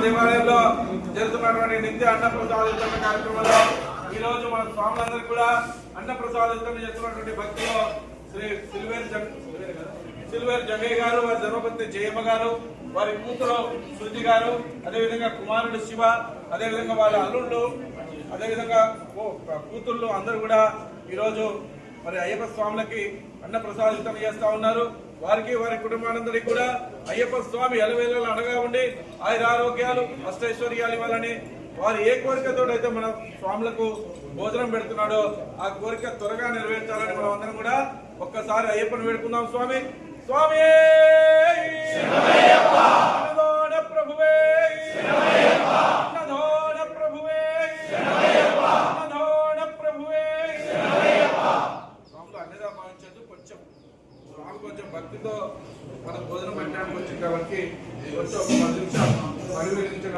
దేవాలయంలో జరుగుతున్నటువంటి నిత్య అన్న ప్రసాద వితరణ కార్యక్రమంలో ఈ రోజు మన స్వాములందరూ కూడా అన్న ప్రసాద వితరణ చేస్తున్నటువంటి భక్తులు శ్రీ సిల్వేర్ జగయ్య గారు, వారి ధర్మపత్ని జయమ్మ గారు, వారి కూతురు శృతి గారు, అదేవిధంగా కుమారుడు శివ, అదేవిధంగా వాళ్ళ అల్లుళ్ళు, అదేవిధంగా కూతుళ్ళు అందరూ కూడా ఈరోజు మరి అయ్యప్ప స్వాములకి అన్న ప్రసాద వితరణ చేస్తా ఉన్నారు. వారికి వారి కుటుంబానందరికీ కూడా అయ్యప్ప స్వామి ఎలవేళలు అనగా ఉండి ఆయురారోగ్యాలు అష్టైశ్వర్యాలు ఇవ్వాలని వారు ఏ కోరికతో అయితే మన స్వాములకు భోజనం పెడుతున్నాడో ఆ కోరిక త్వరగా నెరవేర్చాలని మనం అందరం కూడా ఒక్కసారి అయ్యప్పని వేడుకుందాం. స్వామి స్వామి ప్రభువే ప్రభువే ప్రభువే. స్వాములు అన్నిగా భావించద్దు, కొంచెం భక్తితో మన భోజనం పెట్టడానికి వచ్చింది కాబట్టి కొంచెం 10 నిమిషాలు